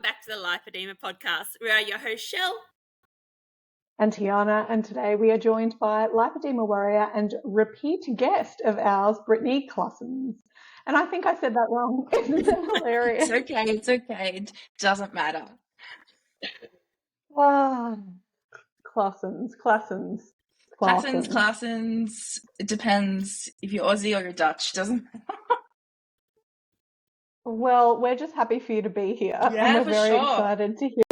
Back to the Lipoedema podcast. We are your host, Shell. And Tiana, and today we are joined by Lipoedema warrior and repeat guest of ours, Brittany Klaassens. And I think I said that wrong. Isn't that hilarious? It's okay. It doesn't matter. Klaassens. It depends if you're Aussie or you're Dutch. Doesn't matter. Well, we're just happy for you to be here. Yeah, and we're for very sure. excited to hear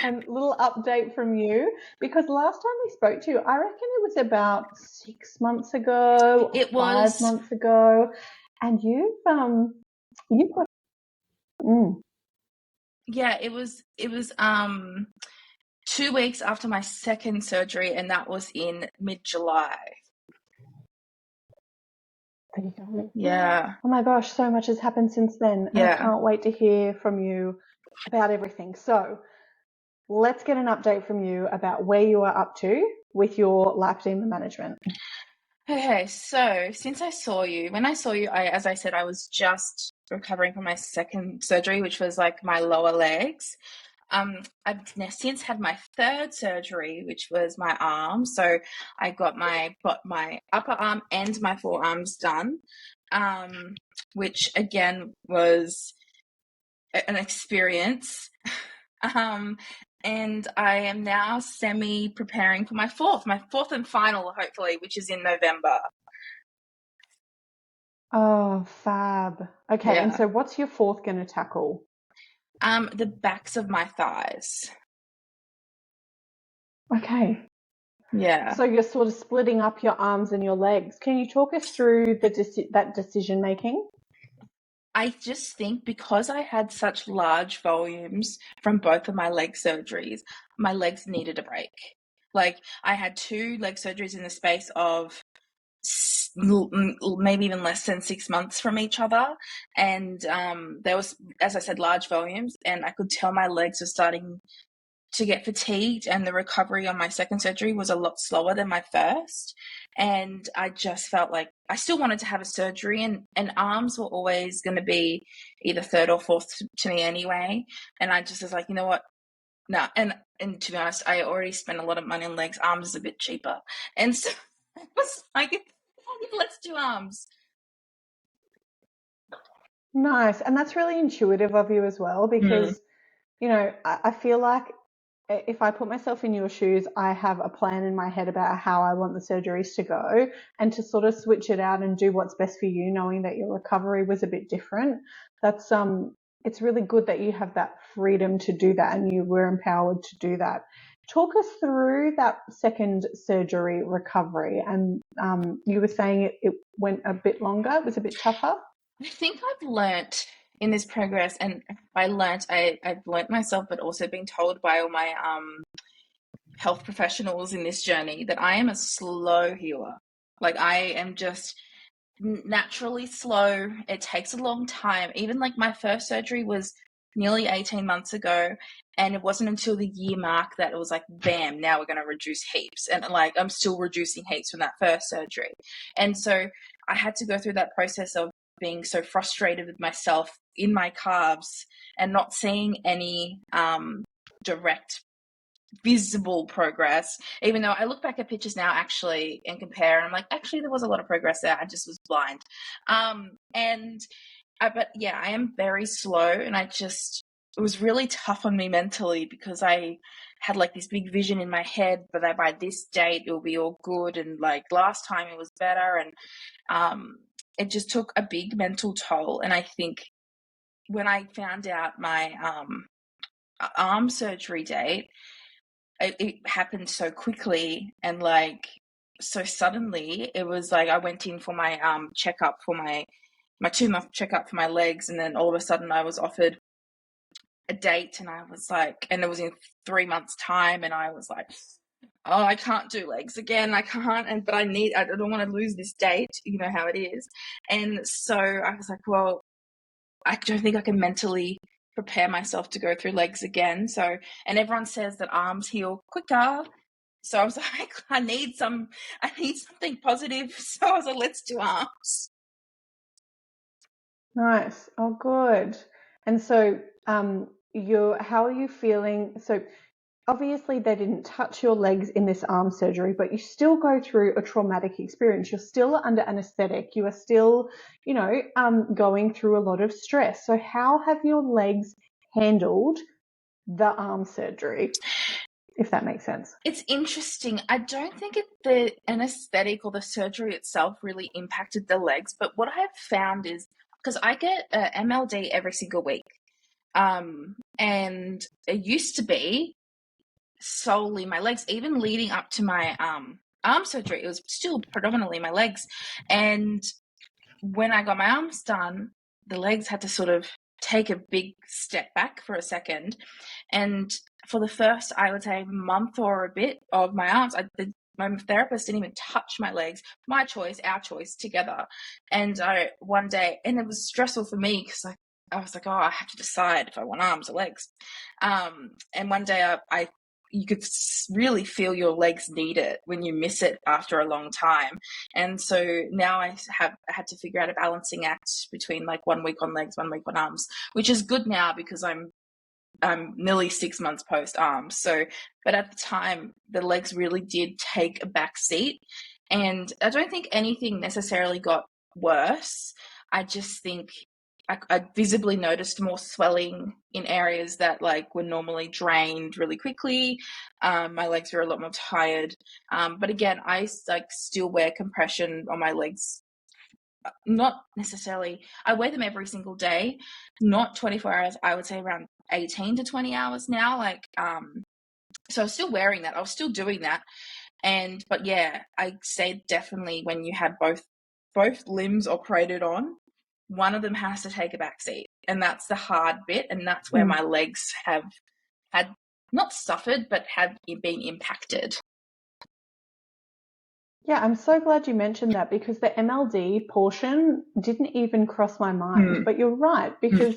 a little update from you, because last time we spoke to you, I reckon it was about 6 months ago. It was 5 months ago, and you've got. Yeah, it was 2 weeks after my second surgery, and that was in mid-July. There you go. Yeah. Oh my gosh, so much has happened since then. And I can't wait to hear from you about everything. So let's get an update from you about where you are up to with your lipedema management. Okay, so since when I saw you, as I said, I was just recovering from my second surgery, which was like my lower legs. I've since had my third surgery, which was my arm. So I got my upper arm and my forearms done, which again was an experience. And I am now preparing for my fourth and final, hopefully, which is in November. Oh, fab. Okay, Yeah. and so what's your fourth going to tackle? The backs of my thighs. Okay. Yeah. So you're sort of splitting up your arms and your legs. Can you talk us through that decision making? I just think because I had such large volumes from both of my leg surgeries, my legs needed a break. Like, I had 2 leg surgeries in the space of maybe even less than 6 months from each other. And there was, as I said, large volumes, and I could tell my legs were starting to get fatigued, and the recovery on my second surgery was a lot slower than my first. And I just felt like I still wanted to have a surgery, and arms were always going to be either third or fourth to me anyway. And I just was like, you know what? No. And to be honest, I already spent a lot of money on legs. Arms is a bit cheaper. And so I was like, let's do arms. Nice. And that's really intuitive of you as well, because, you know, I feel like if I put myself in your shoes, I have a plan in my head about how I want the surgeries to go, and to sort of switch it out and do what's best for you, knowing that your recovery was a bit different. That's it's really good that you have that freedom to do that, and you were empowered to do that. Talk us through that second surgery recovery. And you were saying it went a bit longer, it was a bit tougher. I think I've learnt in this progress, and I've learnt myself, but also been told by all my health professionals in this journey, that I am a slow healer. Like, I am just naturally slow. It takes a long time. Even like my first surgery was nearly 18 months ago, and it wasn't until the year mark that it was like, bam, now we're going to reduce heaps. And like, I'm still reducing heaps from that first surgery. And so I had to go through that process of being so frustrated with myself in my calves and not seeing any direct visible progress, even though I look back at pictures now actually and compare, and I'm like, actually there was a lot of progress there. I just was blind. But yeah, I am very slow, and it was really tough on me mentally, because I had like this big vision in my head, but that by this date it will be all good, and like last time it was better, and it just took a big mental toll. And I think when I found out my arm surgery date, it happened so quickly and like so suddenly. It was like I went in for my checkup for my 2-month checkup for my legs, and then all of a sudden I was offered a date, and I was like, and it was in 3 months' time, and I was like, oh, I can't do legs again. I can't. But I don't want to lose this date. You know how it is. And so I was like, well, I don't think I can mentally prepare myself to go through legs again. So, and everyone says that arms heal quicker. So I was like, I need something positive. So I was like, let's do arms. Nice. Oh, good. And so how are you feeling? So obviously they didn't touch your legs in this arm surgery, but you still go through a traumatic experience. You're still under anesthetic. You are still, going through a lot of stress. So how have your legs handled the arm surgery, if that makes sense? It's interesting. I don't think the anesthetic or the surgery itself really impacted the legs, but what I've found is, because I get MLD every single week, and it used to be solely my legs, even leading up to my arm surgery, it was still predominantly my legs. And when I got my arms done, the legs had to sort of take a big step back for a second. And for the first, I would say, month or a bit of my arms, my therapist didn't even touch my legs. My choice, our choice, together. And one day, and it was stressful for me because I was like, oh, I have to decide if I want arms or legs. And one day you could really feel your legs need it when you miss it after a long time. And so now I had to figure out a balancing act between like 1 week on legs, 1 week on arms, which is good now because I'm nearly 6 months post arms. So, but at the time, the legs really did take a back seat. And I don't think anything necessarily got worse. I just think I visibly noticed more swelling in areas that like were normally drained really quickly. My legs were a lot more tired. But again, I like still wear compression on my legs. Not necessarily, I wear them every single day, not 24 hours. I would say around 18 to 20 hours now. So I was still wearing that. I was still doing that. But yeah, I say definitely when you have both limbs operated on, one of them has to take a back seat, and that's the hard bit, and that's where my legs have had not suffered but have been impacted. Yeah, I'm so glad you mentioned that because the MLD portion didn't even cross my mind. But you're right, because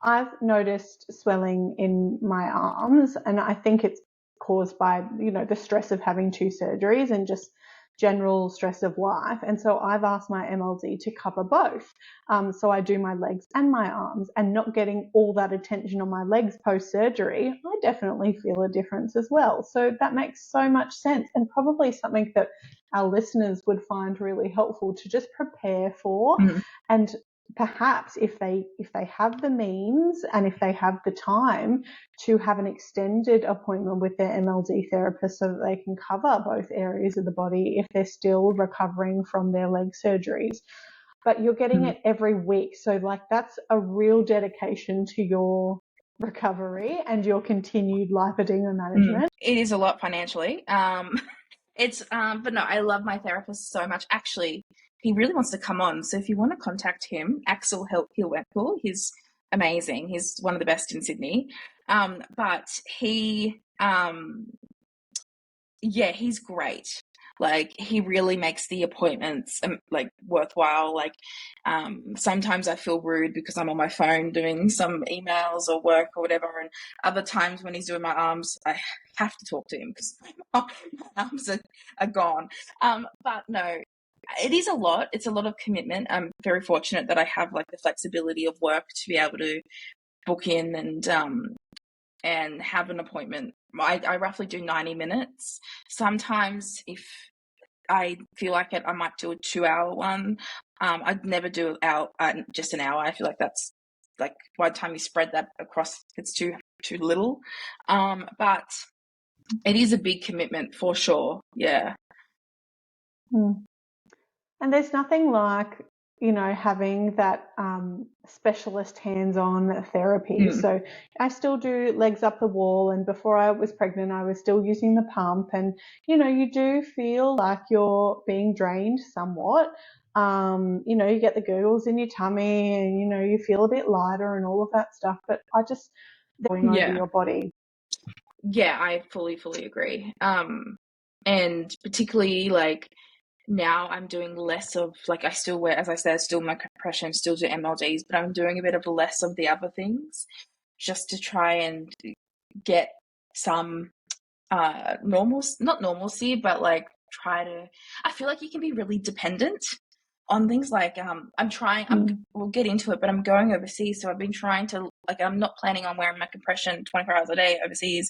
I've noticed swelling in my arms, and I think it's caused by, the stress of having 2 surgeries and just general stress of life. And so I've asked my MLD to cover both. So I do my legs and my arms, and not getting all that attention on my legs post-surgery, I definitely feel a difference as well. So that makes so much sense, and probably something that our listeners would find really helpful to just prepare for. And perhaps if they have the means and if they have the time, to have an extended appointment with their MLD therapist so that they can cover both areas of the body if they're still recovering from their leg surgeries. But you're getting it every week, so like that's a real dedication to your recovery and your continued lipedema management. It is a lot financially. But no, I love my therapist so much. Actually, he really wants to come on. So if you want to contact him, Axel Hilwentkel, he's amazing. He's one of the best in Sydney. But he, he's great. Like, he really makes the appointments like worthwhile. Like, sometimes I feel rude because I'm on my phone doing some emails or work or whatever. And other times when he's doing my arms, I have to talk to him because my arms are gone. But no, it is a lot. It's a lot of commitment. I'm very fortunate that I have like the flexibility of work to be able to book in and have an appointment. I roughly do 90 minutes. Sometimes if I feel like it, I might do a 2-hour one. I'd never do just an hour. I feel like that's like by the time you spread that across, it's too little. But it is a big commitment for sure. Yeah. And there's nothing like, having that specialist hands-on therapy. So I still do legs up the wall, and before I was pregnant, I was still using the pump, and, you do feel like you're being drained somewhat. You get the gurgles in your tummy, and, you feel a bit lighter and all of that stuff, but going over your body. Yeah, I fully agree. And particularly like, now I'm doing less of like, I still wear, as I said, still my compression, still do MLDs, but I'm doing a bit of less of the other things just to try and get some not normalcy, but like I feel like you can be really dependent on things like we'll get into it, but I'm going overseas, so I've been trying to, like, I'm not planning on wearing my compression 24 hours a day overseas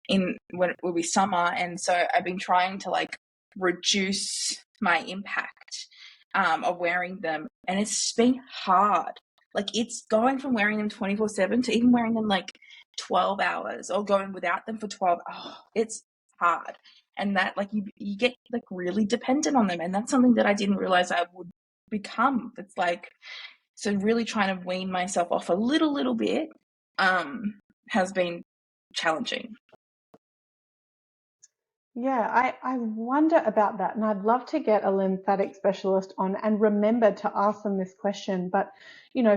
when it will be summer, and so I've been trying to like reduce my impact of wearing them, and it's been hard. Like, it's going from wearing them 24/7 to even wearing them like 12 hours, or going without them for 12. Oh, it's hard. And that, like, you get like really dependent on them, and that's something that I didn't realize I would become. It's like, so really trying to wean myself off a little bit has been challenging. Yeah, I wonder about that, and I'd love to get a lymphatic specialist on and remember to ask them this question. But,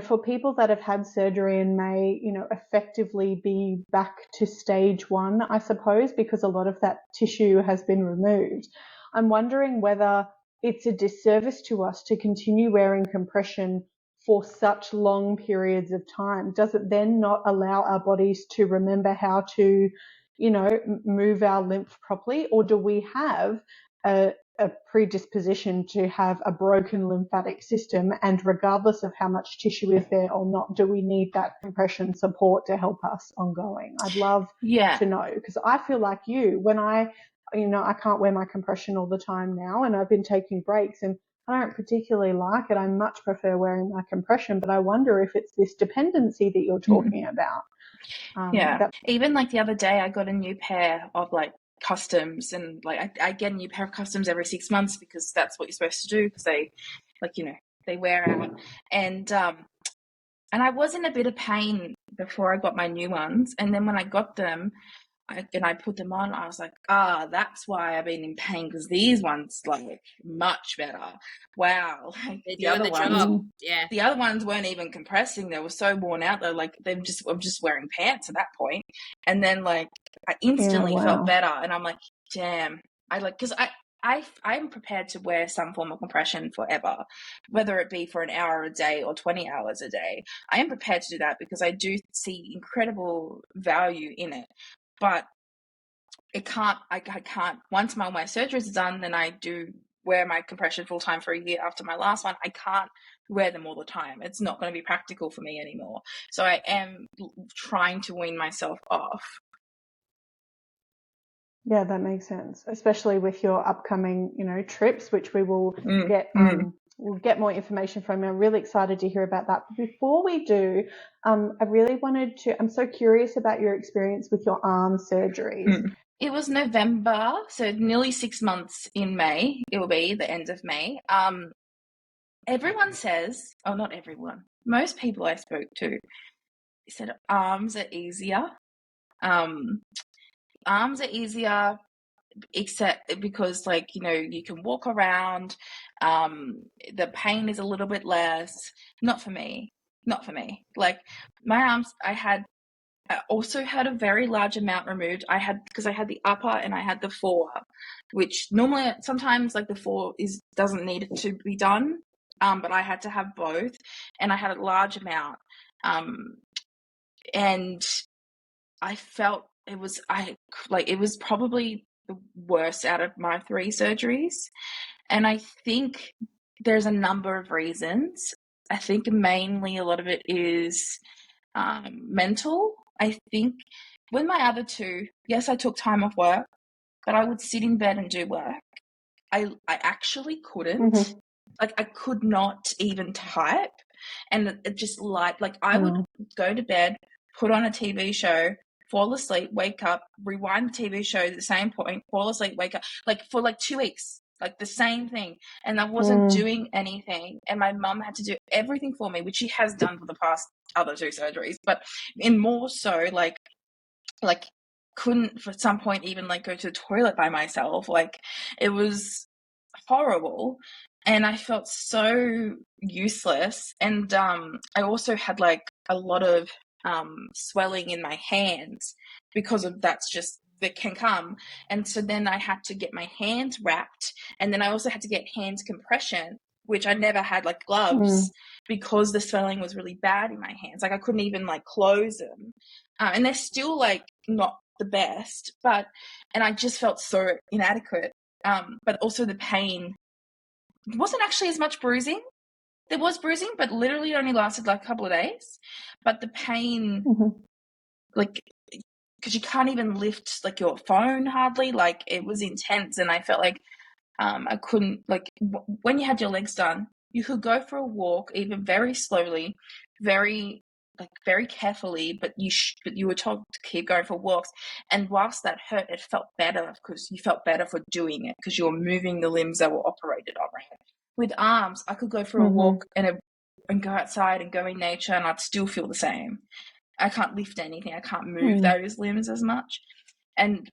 for people that have had surgery and may, effectively be back to stage 1, I suppose, because a lot of that tissue has been removed, I'm wondering whether it's a disservice to us to continue wearing compression for such long periods of time. Does it then not allow our bodies to remember how to move our lymph properly, or do we have a predisposition to have a broken lymphatic system, and regardless of how much tissue is there or not, do we need that compression support to help us ongoing? I'd love to know, because I feel like when I can't wear my compression all the time now, and I've been taking breaks, and I don't particularly like it. I much prefer wearing my compression, but I wonder if it's this dependency that you're talking about. Even like the other day, I got a new pair of like customs, and like I get a new pair of customs every 6 months because that's what you're supposed to do, because they, like, they wear out. And I was in a bit of pain before I got my new ones, and then when I got them, I put them on, I was like, that's why I've been in pain, because these ones, like, much better. Wow. Like, they're doing the job. Yeah. The other ones weren't even compressing. They were so worn out. They're like, I'm just wearing pants at that point. And then, like, I instantly felt better. And I'm like, damn. Because I'm prepared to wear some form of compression forever, whether it be for an hour a day or 20 hours a day. I am prepared to do that because I do see incredible value in it. But I can't, once my surgeries are done, then I do wear my compression full time for a year after my last one. I can't wear them all the time. It's not going to be practical for me anymore. So I am trying to wean myself off. Yeah, that makes sense, especially with your upcoming, trips, which we will get. We'll get more information from you. I'm really excited to hear about that. But before we do, I'm so curious about your experience with your arm surgeries. It was November, so nearly 6 months in May. It will be the end of May. Everyone says, not everyone, most people I spoke to said arms are easier. Arms are easier, except because, like, you can walk around. The pain is a little bit less. Not for me. Like, my arms, I also had a very large amount removed. Because I had the upper and I had the fore, which normally, sometimes, like, the fore doesn't need it to be done. But I had to have both, and I had a large amount. And I felt it was probably the worst out of my 3 surgeries. And I think there's a number of reasons. I think mainly a lot of it is mental. I think with my other 2, yes, I took time off work, but I would sit in bed and do work. I actually couldn't. Like, I could not even type. And it just I would go to bed, put on a TV show, fall asleep, wake up, rewind the TV show at the same point, fall asleep, wake up, like, for like 2 weeks, like the same thing. And I wasn't doing anything. And my mum had to do everything for me, which she has done for the past other 2 surgeries, but in more so, like couldn't for some point even like go to the toilet by myself. Like, it was horrible. And I felt so useless. And I also had like a lot of swelling in my hands because of that can come. And so then I had to get my hands wrapped, and then I also had to get hands compression, which I never had, like gloves, because the swelling was really bad in my hands. Like, I couldn't even like close them, and they're still like not the best, and I just felt so inadequate. But also the pain it wasn't actually as much bruising. There was bruising, but literally only lasted like a couple of days. But the pain, like, because you can't even lift like your phone hardly, like it was intense, and I felt like I couldn't, like, when you had your legs done, you could go for a walk, even very slowly, very carefully, but you were told to keep going for walks. And whilst that hurt, it felt better because you felt better for doing it because you were moving the limbs that were operated on. With arms, I could go for a walk and go outside and go in nature, and I'd still feel the same. I can't lift anything. I can't move those limbs as much. And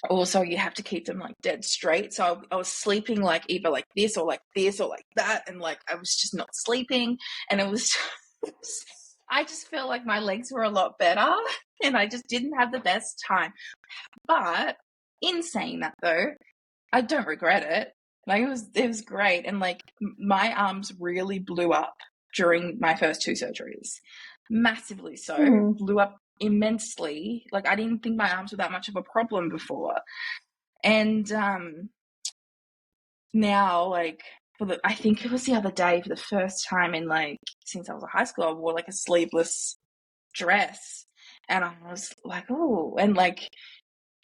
also you have to keep them like dead straight. So I was sleeping like either like this or like this or like that. And like, I was just not sleeping. And it was, I just felt like my legs were a lot better and I just didn't have the best time. But in saying that though, I don't regret it. Like it was great. And like my arms really blew up during my first 2 surgeries. Massively so. Blew up immensely. Like I didn't think my arms were that much of a problem before. And now like I think it was the other day, for the first time in like since I was in high school, I wore like a sleeveless dress. And I was like, oh, and like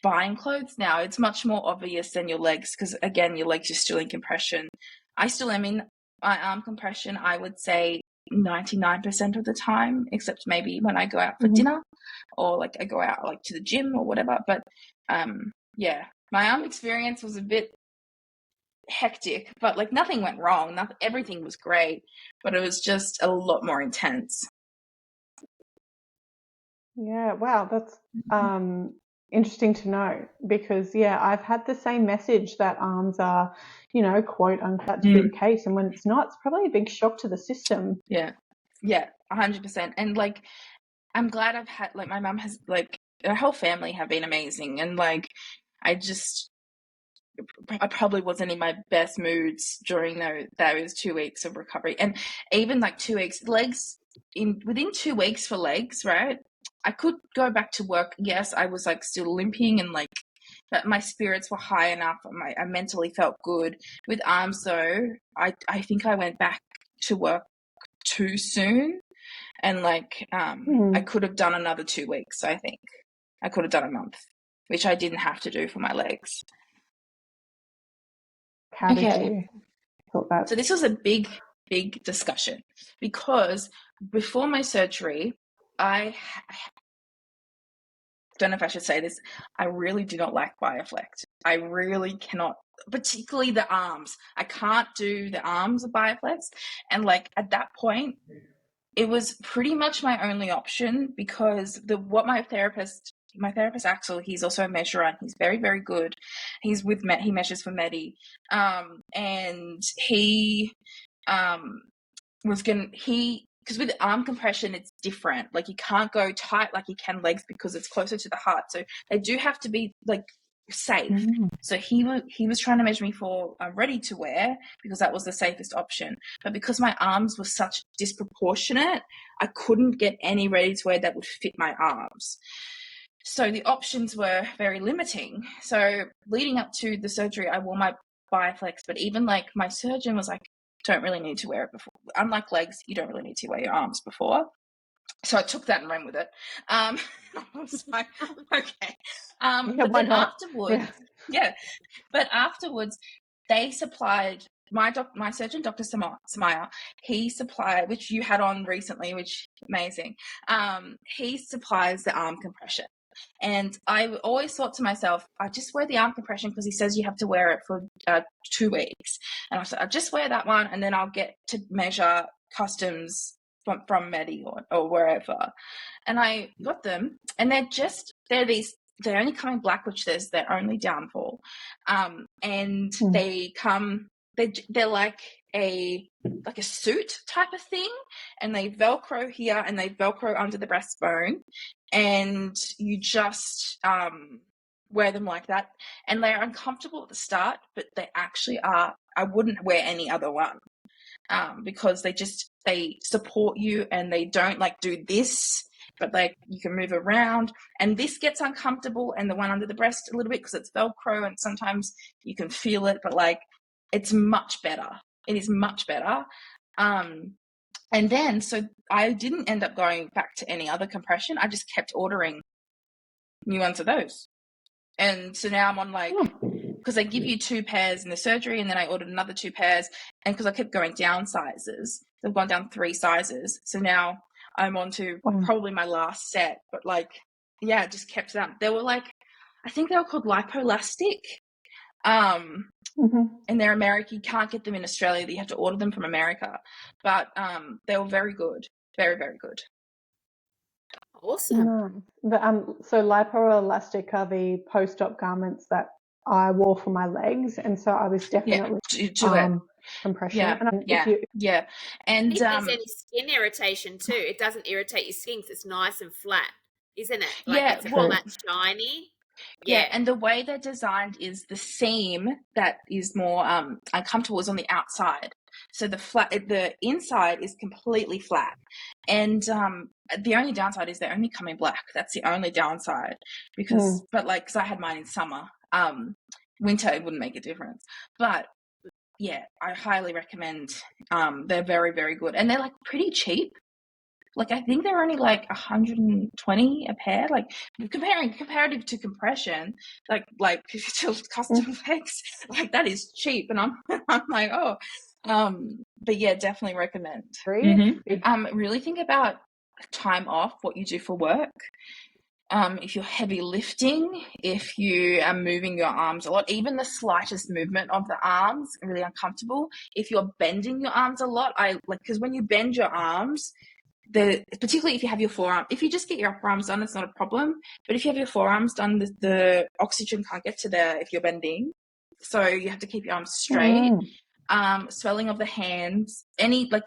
buying clothes now, it's much more obvious than your legs because again, your legs are still in compression. I still am in my arm compression, I would say 99% of the time, except maybe when I go out for dinner or like I go out like to the gym or whatever. But yeah, my arm experience was a bit hectic, but like nothing went wrong. Everything was great, but it was just a lot more intense. Yeah, wow, that's interesting to know because, yeah, I've had the same message that arms are, you know, quote unquote, to be the case. And when it's not, it's probably a big shock to the system. Yeah. Yeah, 100%. And like, I'm glad I've had, like, my mum has, like, her whole family have been amazing. And like, I probably wasn't in my best moods during those 2 weeks of recovery. And even like 2 weeks, within 2 weeks for legs, right? I could go back to work. Yes, I was like still limping and like, but my spirits were high enough. I mentally felt good. With arms though, I think I went back to work too soon. And like, I could have done another 2 weeks. I think I could have done a month, which I didn't have to do for my legs. How did you thought that? So this was a big discussion because before my surgery, I don't know if I should say this. I really do not like Bioflect. I really cannot, particularly the arms. I can't do the arms of Bioflex. And like at that point, it was pretty much my only option because my therapist Axel, he's also a measurer and he's very, very good. He's he measures for Medi. And he because with arm compression, it's different. Like you can't go tight like you can legs because it's closer to the heart. So they do have to be like safe. So he was trying to measure me for ready to wear because that was the safest option. But because my arms were such disproportionate, I couldn't get any ready to wear that would fit my arms. So the options were very limiting. So leading up to the surgery, I wore my Bioflex, but even like my surgeon was like, don't really need to wear it before. Unlike legs, you don't really need to wear your arms before. So I took that and ran with it. I was like, okay. But then afterwards, but afterwards, they supplied my surgeon, Dr. Samaya, he supplied, which you had on recently, which amazing. He supplies the arm compression. And I always thought to myself, I just wear the arm compression because he says you have to wear it for 2 weeks. And I said, I just wear that one and then I'll get to measure customs from Medi or wherever. And I got them and they only come in black, which there's their only downfall. And they're like a suit type of thing, and they Velcro here and they Velcro under the breastbone, and you just wear them like that. And they're uncomfortable at the start, but they actually are. I wouldn't wear any other one because they support you and they don't like do this, but like you can move around, and this gets uncomfortable, and the one under the breast a little bit because it's Velcro and sometimes you can feel it, but like it's much better. It is much better. And then, so I didn't end up going back to any other compression. I just kept ordering new ones of those. And so now I'm on like, because they give you 2 pairs in the surgery, and then I ordered another 2 pairs. And because I kept going down sizes, they've gone down 3 sizes. So now I'm on to probably my last set. But like, yeah, I just kept them. They were like, I think they were called Lipoelastic. And they're American. You can't get them in Australia. You have to order them from America. But they were very good. Very, very good. Awesome. So lipoelastic are the post-op garments that I wore for my legs, and so I was definitely compression. Yeah, and And if there's any skin irritation too, it doesn't irritate your skin because it's nice and flat, isn't it? Like it's all that shiny. Yeah, and the way they're designed is the seam that is more uncomfortable is on the outside. So the inside is completely flat. And the only downside is they only come in black. That's the only downside. Because I had mine in summer. Winter, it wouldn't make a difference. But yeah, I highly recommend. They're very, very good. And they're like pretty cheap. Like, I think they're only like 120 a pair. Like, comparative to compression, like to custom legs, like that is cheap. And I'm like, but yeah, definitely recommend. Really think about time off, what you do for work. If you're heavy lifting, if you are moving your arms a lot, even the slightest movement of the arms, really uncomfortable. If you're bending your arms a lot, because when you bend your arms, particularly if you have your forearm, if you just get your upper arms done, it's not a problem. But if you have your forearms done, the oxygen can't get to there if you're bending. So you have to keep your arms straight. Swelling of the hands,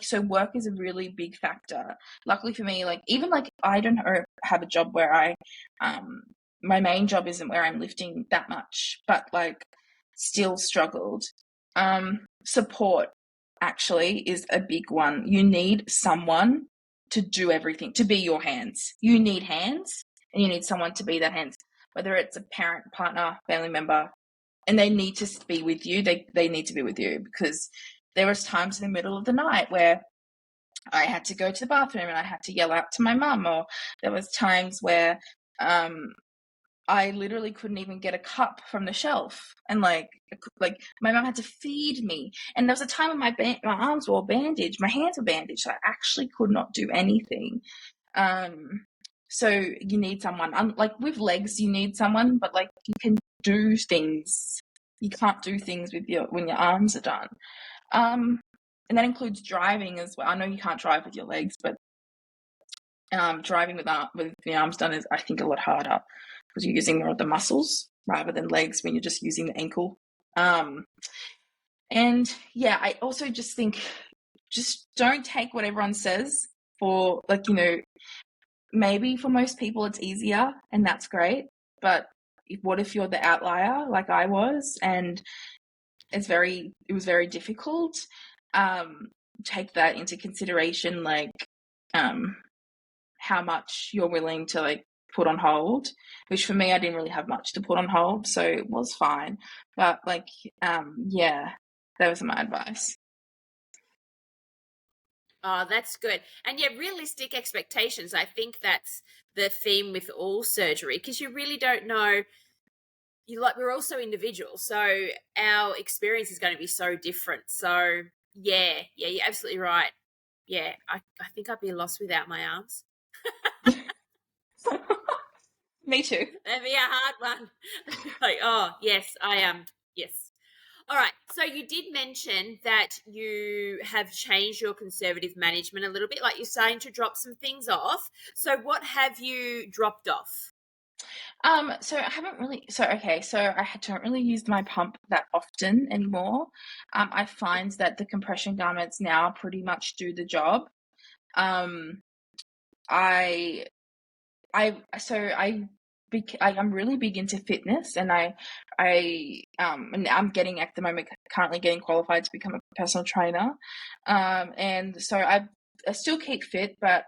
so work is a really big factor. Luckily for me, even I don't have a job where my main job isn't where I'm lifting that much, but still struggled. Support actually is a big one. You need someone to do everything, to be your hands. You need hands, and you need someone to be that hands, whether it's a parent, partner, family member, and they need to be with you. They need to be with you, because there was times in the middle of the night where I had to go to the bathroom and I had to yell out to my mum, or there was times where I literally couldn't even get a cup from the shelf, and my mum had to feed me. And there was a time when my arms were all bandaged, my hands were bandaged, so I actually could not do anything. So you need someone. With legs, you need someone, but you can do things. You can't do things when your arms are done. And that includes driving as well. I know you can't drive with your legs, but driving with the arms done is, I think, a lot harder, because you're using more of the muscles rather than legs when you're just using the ankle. And yeah, I also just think, just don't take what everyone says for, maybe for most people it's easier, and that's great. But what if you're the outlier like I was, and it was very difficult? Take that into consideration, how much you're willing to put on hold, which for me, I didn't really have much to put on hold, so it was fine. But yeah, that was my advice. Oh, that's good. And yeah, realistic expectations. I think that's the theme with all surgery, because you really don't know. We're also individuals, so our experience is going to be so different. So yeah, you're absolutely right. Yeah, I think I'd be lost without my arms. Me too. That'd be a hard one. Oh yes, I am. Yes. All right. So you did mention that you have changed your conservative management a little bit, like you're starting to drop some things off. So what have you dropped off? So I haven't really. So I don't really use my pump that often anymore. I find that the compression garments now pretty much do the job. I'm really big into fitness, and I'm getting at the moment currently getting qualified to become a personal trainer. And so I still keep fit, but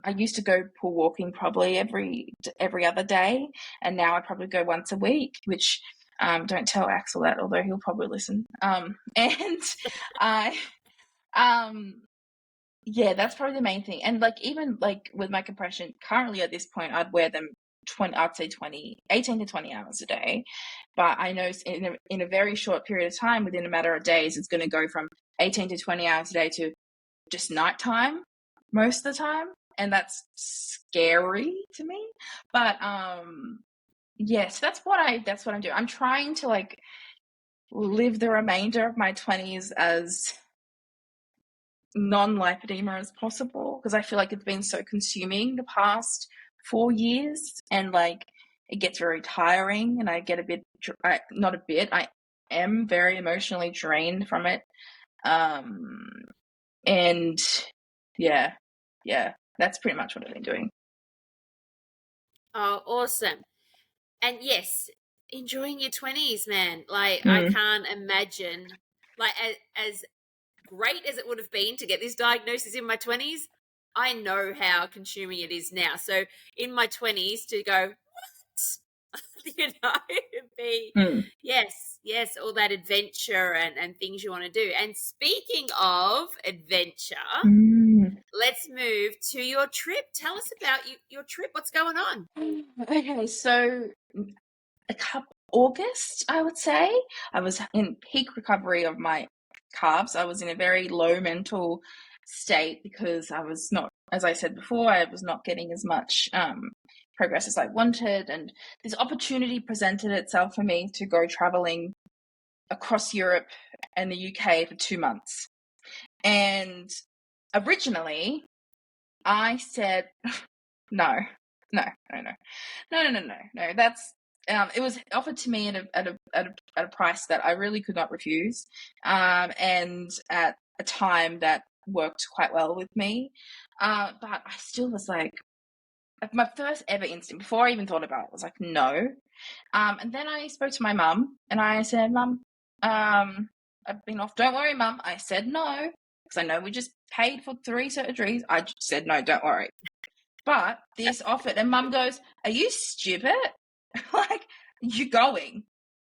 I used to go pool walking probably every other day, and now I probably go once a week, which Don't tell Axel that, although he'll probably listen. And I, yeah, that's probably the main thing. And like, even like with my compression, currently at this point, I'd wear them 18 to 20 hours a day. But I know in a very short period of time, within a matter of days, it's going to go from 18 to 20 hours a day to just nighttime most of the time. And that's scary to me. But yes, that's what I'm doing. I'm trying to like live the remainder of my 20s as non-lipedema as possible, because I feel like it's been so consuming the past 4 years, and like it gets very tiring, and I get I am very emotionally drained from it. And yeah, that's pretty much what I've been doing. Oh, awesome. And yes, enjoying your 20s, man. Like, I can't imagine, like, as great as it would have been to get this diagnosis in my 20s, I know how consuming it is now. So in my 20s to go, what? You know, be, yes, all that adventure and things you want to do. And speaking of adventure, let's move to your trip. Tell us about your trip. What's going on? Okay, so August, I would say, I was in peak recovery of my carbs. I was in a very low mental state because I was not, as I said before, I was not getting as much progress as I wanted. And this opportunity presented itself for me to go traveling across Europe and the UK for 2 months. And originally I said, no. That's it was offered to me at a price that I really could not refuse, and at a time that worked quite well with me. But I still was like, my first ever instinct before I even thought about it was like, no. And then I spoke to my mum and I said, Mum, I've been off. Don't worry, Mum. I said no because I know we just paid for 3 surgeries. I just said no. Don't worry. But this offered, and Mum goes, are you stupid? Like, you're going.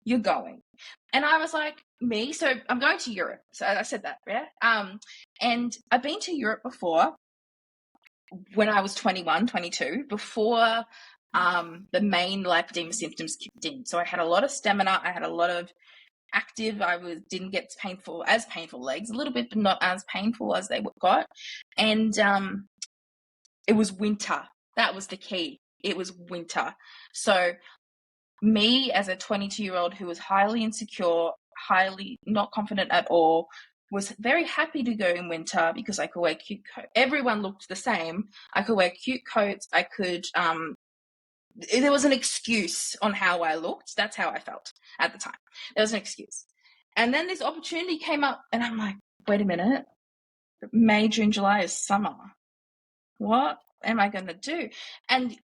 And I was like, me? So I'm going to Europe. So I said that, yeah? And I've been to Europe before when I was 21, 22, before the main lipedema symptoms kicked in. So I had a lot of stamina. I had a lot of active. Didn't get as painful legs, a little bit, but not as painful as they got. And it was winter. That was the key. It was winter. So me as a 22-year-old who was highly insecure, highly not confident at all, was very happy to go in winter because I could wear cute coats. Everyone looked the same. I could wear cute coats. I could, there was an excuse on how I looked. That's how I felt at the time. There was an excuse. And then this opportunity came up and I'm like, wait a minute. May, June, July is summer. What am I going to do? And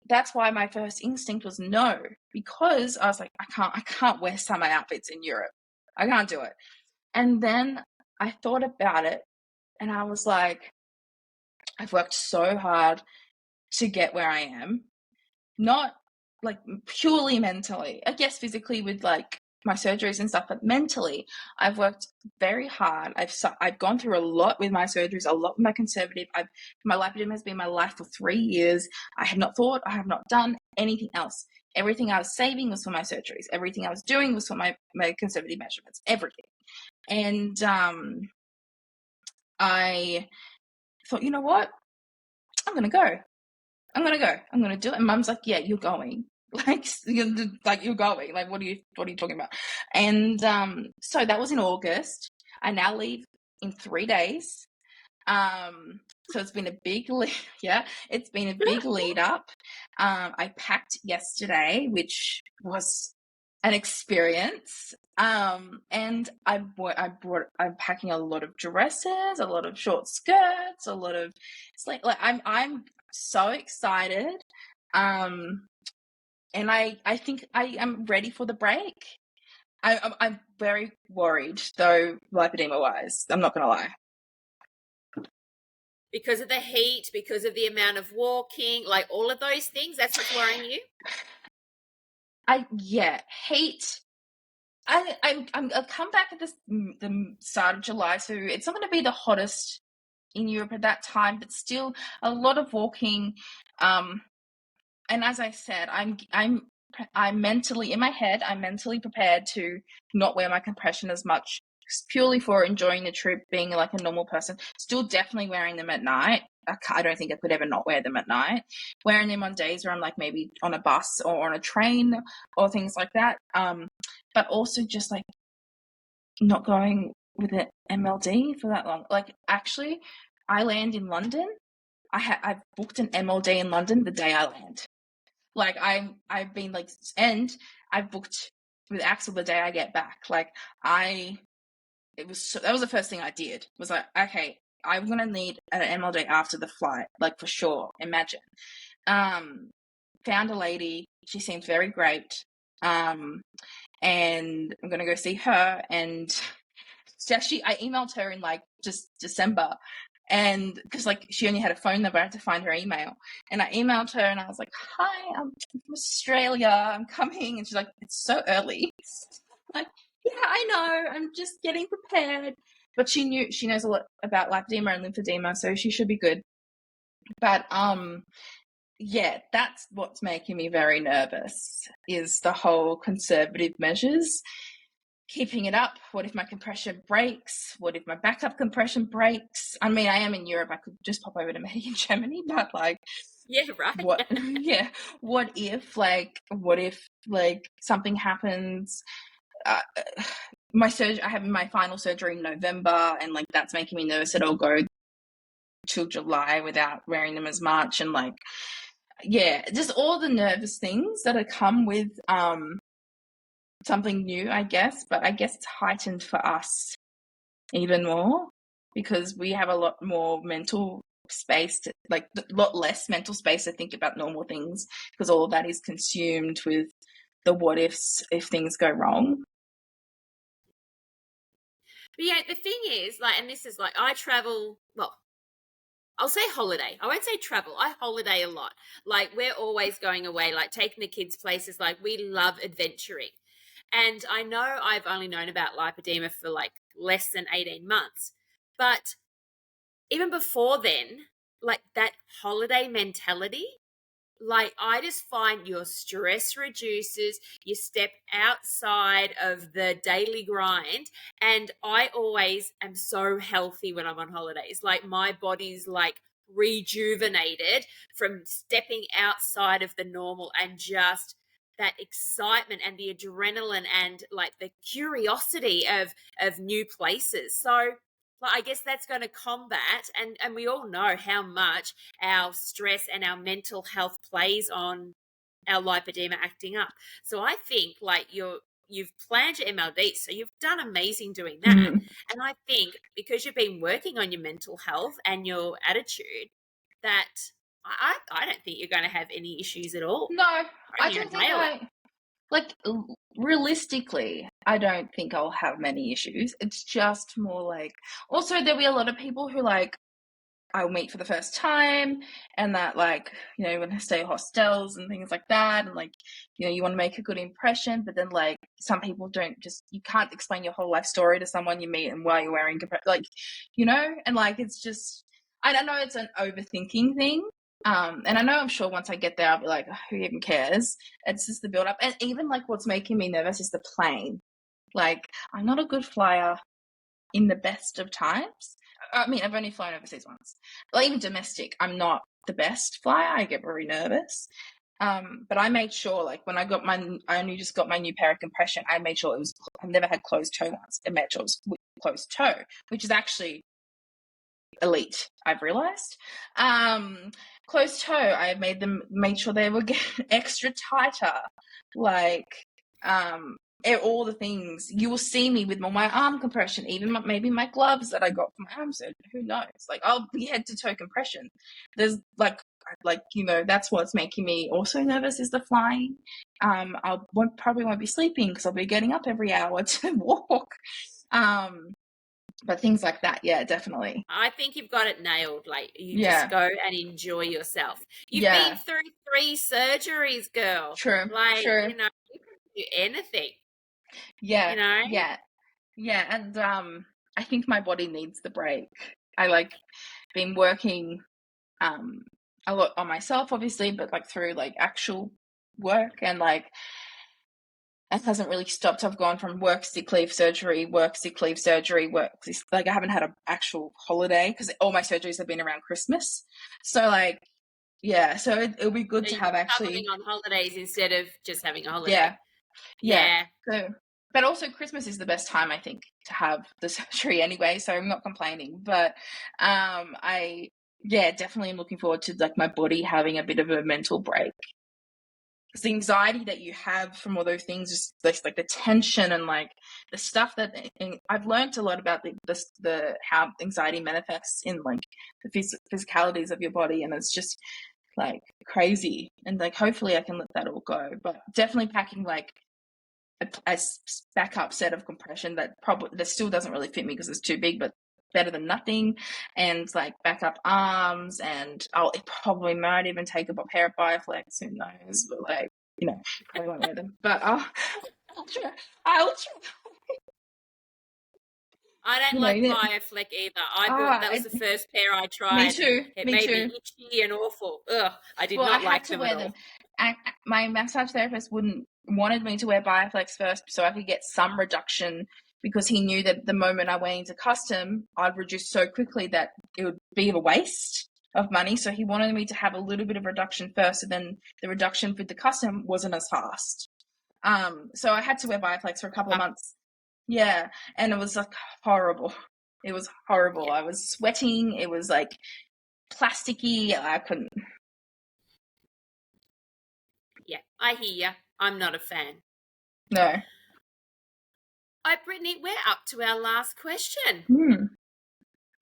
that's why my first instinct was no, because I was like, I can't wear summer outfits in Europe. I can't do it. And then I thought about it and I was like, I've worked so hard to get where I am, not like purely mentally, I guess physically with like my surgeries and stuff, but mentally I've worked very hard. I've gone through a lot with my surgeries, a lot with my conservative. My lipedema has been my life for 3 years. I have not done anything else. Everything I was saving was for my surgeries. Everything I was doing was for my conservative measurements, everything. And I thought, you know what? I'm going to go. I'm going to do it. And Mum's like, yeah, you're going. Like you're going. Like, what are you talking about? And so that was in August. I now leave in 3 days. So it's been a big it's been a big lead up. I packed yesterday, which was an experience. And I'm packing a lot of dresses, a lot of short skirts, a lot of I'm so excited. And I think I am ready for the break. I'm very worried though, lipedema wise. I'm not gonna lie. Because of the heat, because of the amount of walking, like all of those things, that's what's worrying you? Heat. I'll come back at the start of July, so it's not going to be the hottest in Europe at that time, but still a lot of walking. And as I said, I'm mentally in my head. I'm mentally prepared to not wear my compression as much, purely for enjoying the trip, being like a normal person. Still definitely wearing them at night. I don't think I could ever not wear them at night. Wearing them on days where I'm like maybe on a bus or on a train or things like that. But also just like not going with an MLD for that long. Like actually, I land in London. I've booked an MLD in London the day I land. Like I've been like, and I've booked with Axel the day I get back. Like that was the first thing I did, was like, okay, I'm gonna need an MLD after the flight, like for sure. Imagine. Found a lady. She seems very great. And I'm gonna go see her. And I emailed her in like just December. And because like she only had a phone number, I had to find her email. And I emailed her and I was like, hi, I'm from Australia, I'm coming. And she's like, it's so early. Like, yeah, I know, I'm just getting prepared. But she knows a lot about lipedema and lymphedema, so she should be good. But yeah, that's what's making me very nervous, is the whole conservative measures. Keeping it up. What if my compression breaks? What if my backup compression breaks? I mean, I am in Europe. I could just pop over to Medi in Germany, but like, yeah, right. What if something happens? I have my final surgery in November, and like that's making me nervous that I'll go till July without wearing them as much, and like, yeah, just all the nervous things that have come with something new, I guess. But I guess it's heightened for us even more because we have a lot more mental space to, like, a lot less mental space to think about normal things, because all of that is consumed with the what ifs if things go wrong. But yeah, the thing is, like, and this is like, I travel, well, I'll say holiday. I won't say travel. I holiday a lot. Like, we're always going away, like taking the kids places. Like, we love adventuring. And I know I've only known about lipedema for like less than 18 months. But even before then, like that holiday mentality, like I just find your stress reduces, you step outside of the daily grind, and I always am so healthy when I'm on holidays. Like my body's like rejuvenated from stepping outside of the normal, and just that excitement and the adrenaline and like the curiosity of new places. So I guess that's going to combat, and we all know how much our stress and our mental health plays on our lipedema acting up. So I think like you've planned your MLD, so you've done amazing doing that. And I think because you've been working on your mental health and your attitude, that I don't think you're going to have any issues at all. No, I don't think realistically, I don't think I'll have many issues. It's just more like, also there'll be a lot of people who like I'll meet for the first time, and that like, you know, when I stay at hostels and things like that, and like, you know, you want to make a good impression, but then like some people you can't explain your whole life story to someone you meet and while you're wearing like, you know, and like it's just, I don't know, it's an overthinking thing. And I know, I'm sure once I get there, I'll be like, oh, who even cares? It's just the build up. And even like what's making me nervous is the plane. Like, I'm not a good flyer in the best of times. I mean, I've only flown overseas once. Like, even domestic, I'm not the best flyer. I get very nervous. But I made sure, like, when I only just got my new pair of compression, I made sure I've never had closed toe once. I made sure it was closed toe, which is actually elite, I've realized. Closed toe, I made sure they were extra tighter, like all the things. You will see me with my arm compression, even maybe my gloves that I got from my arm surgery. Who knows? Like, I'll be head to toe compression. There's like you know, that's what's making me also nervous, is the flying. I probably won't be sleeping because I'll be getting up every hour to walk. But things like that, yeah, definitely. I think you've got it nailed. Like, you just go and enjoy yourself. You've been through 3 surgeries, girl. True. Like, true. you know, do anything. Yeah. You know? Yeah. And I think my body needs the break. I been working a lot on myself, obviously, but through actual work, and it hasn't really stopped. I've gone from work, sick leave, surgery, work, sick leave, surgery, work. I haven't had an actual holiday because all my surgeries have been around Christmas. So yeah, so it'll be good to have actually on holidays instead of just having a holiday. Yeah. So, but also Christmas is the best time, I think, to have the surgery anyway. So I'm not complaining, but I definitely am looking forward to my body having a bit of a mental break. Because the anxiety that you have from all those things, just the tension and the stuff that I've learned a lot about the how anxiety manifests in the physicalities of your body, and it's just crazy. And hopefully I can let that all go, but definitely packing a backup set of compression that still doesn't really fit me because it's too big, but better than nothing, and backup arms, and it probably might even take a pair of Bioflex, who knows, but probably won't wear them, but I'll try. I don't like Bioflex either. That was the first pair I tried. Me too. It made me itchy and awful. Ugh, I did not like them at all. My massage therapist wanted me to wear Bioflex first so I could get some reduction, because he knew that the moment I went into custom, I'd reduce so quickly that it would be a waste of money. So he wanted me to have a little bit of reduction first, and then the reduction with the custom wasn't as fast. So I had to wear Bioflex for a couple of months. Yeah, and it was horrible. It was horrible. I was sweating. It was plasticky. I couldn't. Yeah, I hear you. I'm not a fan. No. All right, Brittany, we're up to our last question.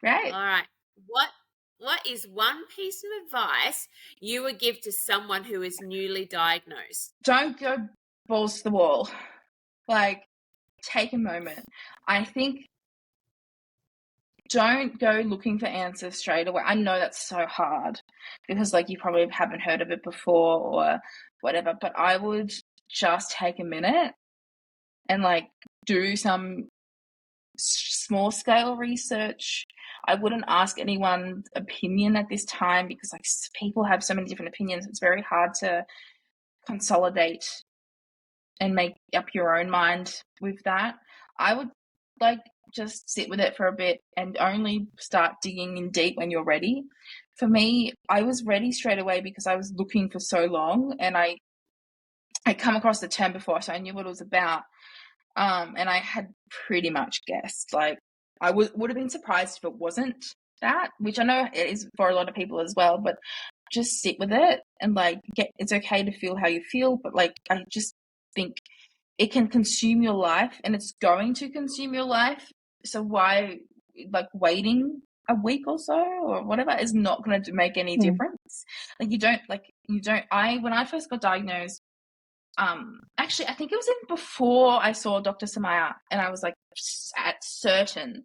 Right. All right. What is one piece of advice you would give to someone who is newly diagnosed? Don't go balls to the wall. Take a moment. I think don't go looking for answers straight away. I know that's so hard because you probably haven't heard of it before or whatever, but I would just take a minute and do some small scale research. I wouldn't ask anyone's opinion at this time because people have so many different opinions. It's very hard to consolidate and make up your own mind with that. I would just sit with it for a bit and only start digging in deep when you're ready. For me, I was ready straight away because I was looking for so long, and I come across the term before, so I knew what it was about. And I had pretty much guessed. I would have been surprised if it wasn't that, which I know it is for a lot of people as well, but just sit with it and it's okay to feel how you feel, but I just think it can consume your life, and it's going to consume your life. So why waiting a week or so or whatever is not going to make any difference. When I first got diagnosed, actually I think it was even before I saw Dr. Samaya, and I was at certain,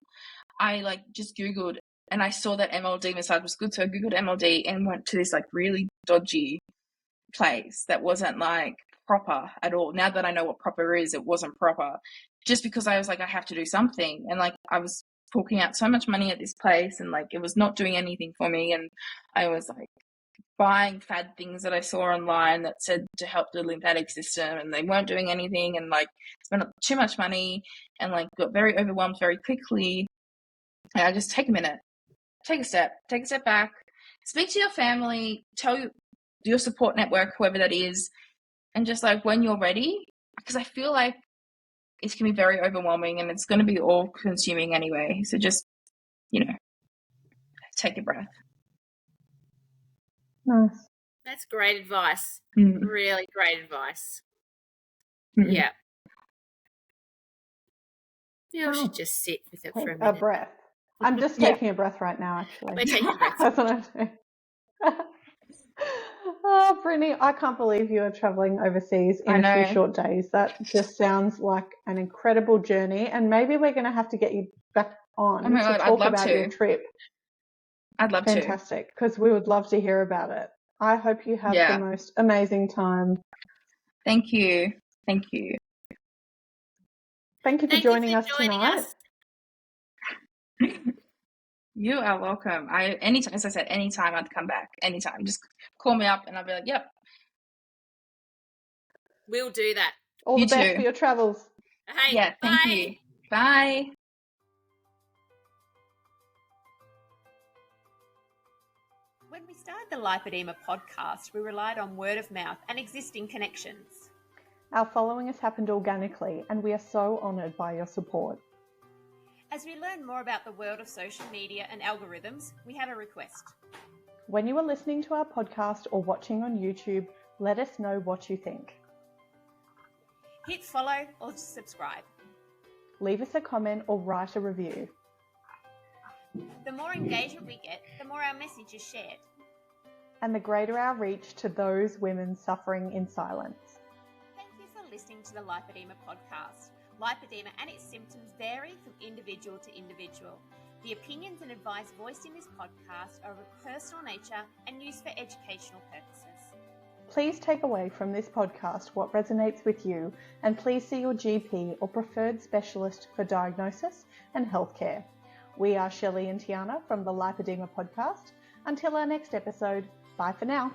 I just Googled and I saw that MLD massage was good, so I Googled MLD and went to this really dodgy place that wasn't proper at all. Now that I know what proper is, it wasn't proper, just because I was I have to do something, and I was forking out so much money at this place, and it was not doing anything for me, and I was buying fad things that I saw online that said to help the lymphatic system, and they weren't doing anything, and spent too much money, and got very overwhelmed very quickly. And I just take a minute, take a step back, speak to your family, tell your support network, whoever that is, and just when you're ready, because I feel it can be very overwhelming and it's going to be all consuming anyway. So just, take a breath. Nice. That's great advice. Really great advice. Yeah. You should just sit with it for a minute. A breath. I'm just taking a breath right now, actually. We're taking a breath. That's what I'm doing. Oh, Brittany, I can't believe you are traveling overseas in a few short days. That just sounds like an incredible journey, and maybe we're going to have to get you back on to talk about your trip. I'd love to. Fantastic, because we would love to hear about it. I hope you have the most amazing time. Thank you. Thank you. Thank you for joining us tonight. You are welcome. Anytime, as I said, anytime I'd come back. Anytime. Just call me up and I'll be like, yep. We'll do that. All the best for your travels. Hey, yeah, thank bye. you. Bye. When we started the Lipoedema podcast, we relied on word of mouth and existing connections. Our following has happened organically, and we are so honoured by your support. As we learn more about the world of social media and algorithms, we have a request. When you are listening to our podcast or watching on YouTube, let us know what you think. Hit follow or subscribe. Leave us a comment or write a review. The more engagement we get, the more our message is shared. And the greater our reach to those women suffering in silence. Thank you for listening to the Lipoedema podcast. Lipedema and its symptoms vary from individual to individual. The opinions and advice voiced in this podcast are of a personal nature and used for educational purposes. Please take away from this podcast what resonates with you, and please see your GP or preferred specialist for diagnosis and healthcare. We are Shelley and Tiana from the Lipoedema podcast. Until our next episode, bye for now.